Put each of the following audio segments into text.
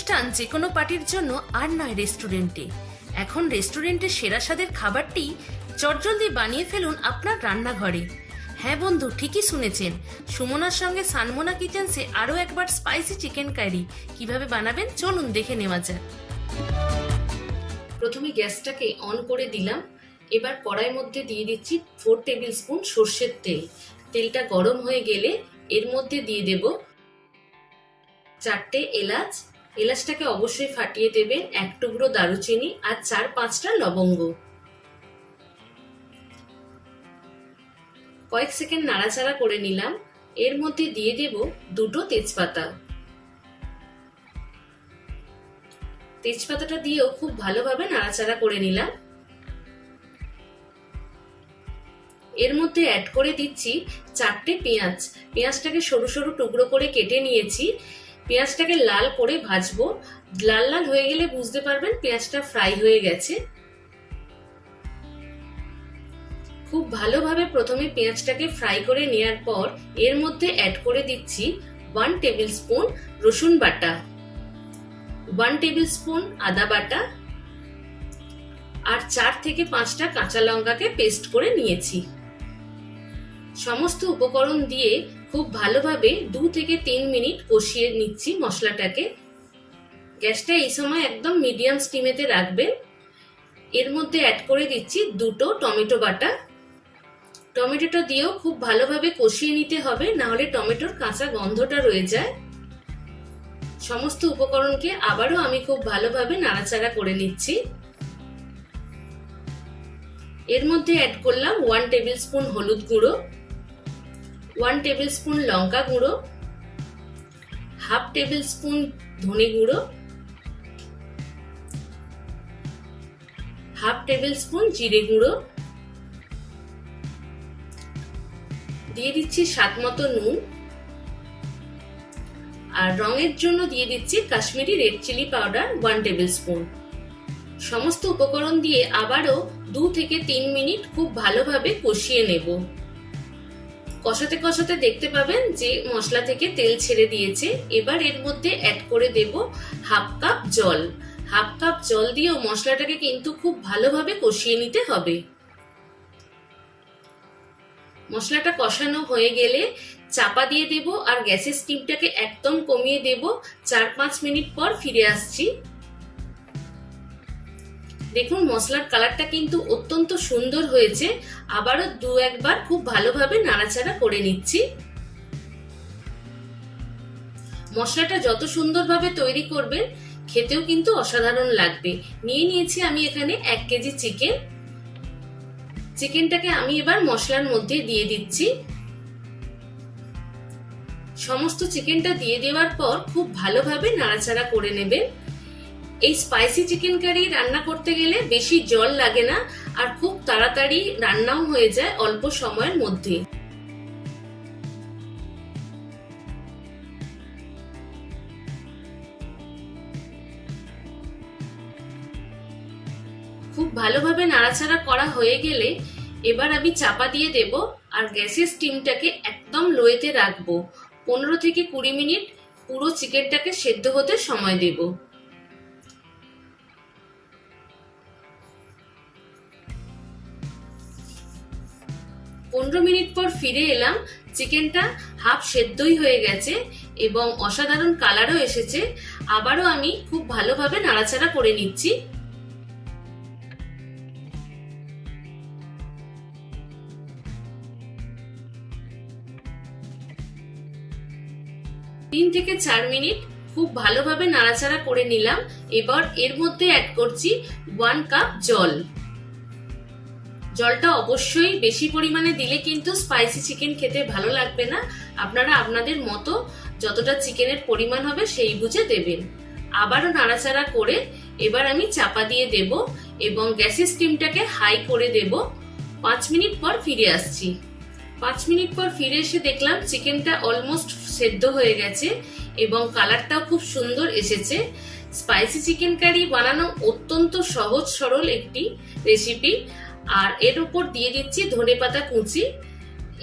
অনুষ্ঠান যে কোনো পার্টির জন্য আর নয় রেস্টুরেন্টে। এখন রেস্টুরেন্টের সেরা স্বাদের খাবারটি চটজলদি বানিয়ে ফেলুন আপনার রান্নাঘরে। হ্যাঁ বন্ধু, ঠিকই শুনেছেন, সুমনার সঙ্গে সানমোনা কিচেন্সে আরও একবার স্পাইসি চিকেন কারি কিভাবে বানাবেন চলুন দেখে নেওয়া যাক। প্রথমে গ্যাসটাকে অন করে দিলাম। এবার কড়াইয়ের মধ্যে দিয়ে দিচ্ছি 4 টেবিল স্পুন সর্ষের তেল। তেলটা গরম হয়ে গেলে এর মধ্যে দিয়ে দেব 4টে এলাচ। এলাচটাকে অবশ্যই ফাটিয়ে দেবেন, 1 টুকরো দারুচিনি আর 4-5টা লবঙ্গ। কয়েক সেকেন্ড নাড়াচাড়া করে নিলাম। এর মধ্যে দিয়ে দেব 2টো তেজপাতা। তেজপাতাটা দিয়েও খুব ভালোভাবে নাড়াচাড়া করে নিলাম। এর মধ্যে অ্যাড করে দিচ্ছি 4টে পেঁয়াজ। পেঁয়াজটাকে সরু সরু টুকরো করে কেটে নিয়েছি। পেঁয়াজটাকে লাল করে ভাজবো। লাল লাল হয়ে গেলে বুঝতে পারবেন পেঁয়াজটা ফ্রাই হয়ে গেছে। খুব ভালোভাবে প্রথমে পেঁয়াজটাকে ফ্রাই করে নেওয়ার পর এর মধ্যে অ্যাড করে দিচ্ছি 1 টেবিল স্পুন রসুন বাটা, 1 টেবিল স্পুন আদা বাটা আর 4 থেকে 5টা কাঁচা লঙ্কাকে পেস্ট করে নিয়েছি। সমস্ত উপকরণ দিয়ে খুব ভালোভাবে 2 থেকে 3 মিনিট কষিয়ে নিচ্ছি মশলাটাকে। গ্যাসটা এই সময় একদম মিডিয়াম স্টিমেতে রাখবেন। এর মধ্যে অ্যাড করে দিচ্ছি 2টো টমেটো বাটা। টমেটোটা দিয়েও খুব ভালোভাবে কষিয়ে নিতে হবে, না হলে টমেটোর কাঁচা গন্ধটা রয়ে যায়। সমস্ত উপকরণকে আবারও আমি খুব ভালোভাবে নাড়াচাড়া করে নিচ্ছি। এর মধ্যে অ্যাড করলাম 1 টেবিল স্পুন হলুদ গুঁড়ো, 1 টেবিল স্পুন লঙ্কা গুঁড়ো, হাফ টেবিল স্পুন ধনে গুঁড়ো, হাফ টেবিল স্পুন জিরে গুঁড়ো, দিয়ে দিচ্ছি স্বাদ মতো নুন আর রঙের জন্য দিয়ে দিচ্ছি Kashmiri red chilli powder 1 tablespoon. সমস্ত উপকরণ দিয়ে আবারও 2 থেকে 3 মিনিট খুব ভালোভাবে কষিয়ে নেব। কষাতে কষাতে দেখতে পাবেন যে মশলা থেকে তেল ছেড়ে দিয়েছে। এবার এর মধ্যে অ্যাড করে দেব হাফ কাপ জল। হাফ কাপ জল দিয়েও মশলাটাকে কিন্তু খুব ভালোভাবে কষিয়ে নিতে হবে। মশলাটা কষানো হয়ে গেলে চাপা দিয়ে দেব আর গ্যাসের স্টিমটাকে একদম কমিয়ে দেব। 4-5 মিনিট পর ফিরে আসছি। দেখুন মশলার কালারটা কিন্তু অত্যন্ত সুন্দর হয়েছে। আবারও 2-1 বার খুব ভালোভাবে নাড়াচাড়া করে নিচ্ছি। মশলাটা যত সুন্দরভাবে তৈরি করবেন খেতেও কিন্তু অসাধারণ লাগবে। নিয়ে নিয়েছি আমি এখানে 1 কেজি চিকেন। চিকেনটাকে আমি এবার মশলার মধ্যে দিয়ে দিচ্ছি। সমস্ত চিকেনটা দিয়ে দেওয়ার পর খুব ভালোভাবে নাড়াচাড়া করে নেবেন। এই স্পাইসি চিকেন কারি রান্না করতে গেলে বেশি জল লাগে না আর খুব তাড়াতাড়ি রান্নাও হয়ে যায় অল্প সময়ের মধ্যে। খুব ভালোভাবে নাড়াচাড়া করা হয়ে গেলে এবার আমি চাপা দিয়ে দেব আর গ্যাসের স্টিমটাকে একদম লোতে রাখবো। 15 থেকে 20 মিনিট পুরো চিকেনটাকে সেদ্ধ হতে সময় দেব। পনেরো মিনিট পর ফিরে এলাম। চিকেনটা হাফ সেদ্ধই হয়ে গেছে এবং অসাধারণ কালারও এসেছে। আবারও আমি খুব ভালোভাবে নাড়াচাড়া করে নিচ্ছি। তিন থেকে 4 মিনিট খুব ভালোভাবে নাড়াচাড়া করে নিলাম। এবার এর মধ্যে অ্যাড করছি 1 কাপ জল। জলটা অবশ্যই বেশি পরিমাণে দিলে কিন্তু স্পাইসি চিকেন খেতে ভালো লাগবে না। আপনারা আপনাদের মতো যতটা চিকেনের পরিমাণ হবে সেই বুঝে দেবেন। আবারও নাড়াচাড়া করে এবার আমি চাপা দিয়ে দেব এবং গ্যাসের স্টিমটাকে হাই করে দেব। 5 মিনিট পর ফিরে আসছি। 5 মিনিট পর ফিরে এসে দেখলাম চিকেনটা অলমোস্ট সেদ্ধ হয়ে গেছে এবং কালারটাও খুব সুন্দর এসেছে। স্পাইসি চিকেন কারি বানানো অত্যন্ত সহজ সরল একটি রেসিপি। আর এর উপর দিয়ে দিচ্ছি ধনেপাতা কুচি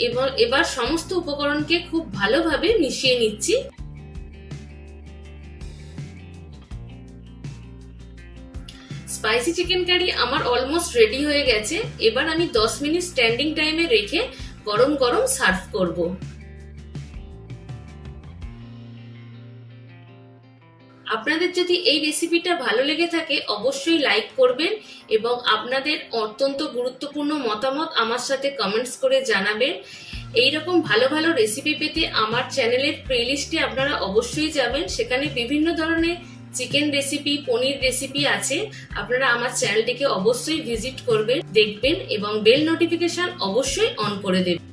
এবং এবার সমস্ত উপকরণকে খুব ভালোভাবে মিশিয়ে নিচ্ছি। স্পাইসি চিকেন কারি আমার অলমোস্ট রেডি হয়ে গেছে। এবার আমি 10 মিনিট স্ট্যান্ডিং টাইমে রেখে গরম গরম সার্ভ করব। আপনাদের যদি এই রেসিপিটা ভালো লেগে থাকে অবশ্যই লাইক করবেন এবং আপনাদের অত্যন্ত গুরুত্বপূর্ণ মতামত আমার সাথে কমেন্টস করে জানাবেন। এইরকম ভালো ভালো রেসিপি পেতে আমার চ্যানেলের প্লেলিস্টে আপনারা অবশ্যই যাবেন, সেখানে বিভিন্ন ধরনের চিকেন রেসিপি, পনির রেসিপি আছে। আপনারা আমার চ্যানেলটিকে অবশ্যই ভিজিট করবেন, দেখবেন এবং বেল নোটিফিকেশন অবশ্যই অন করে দেবেন।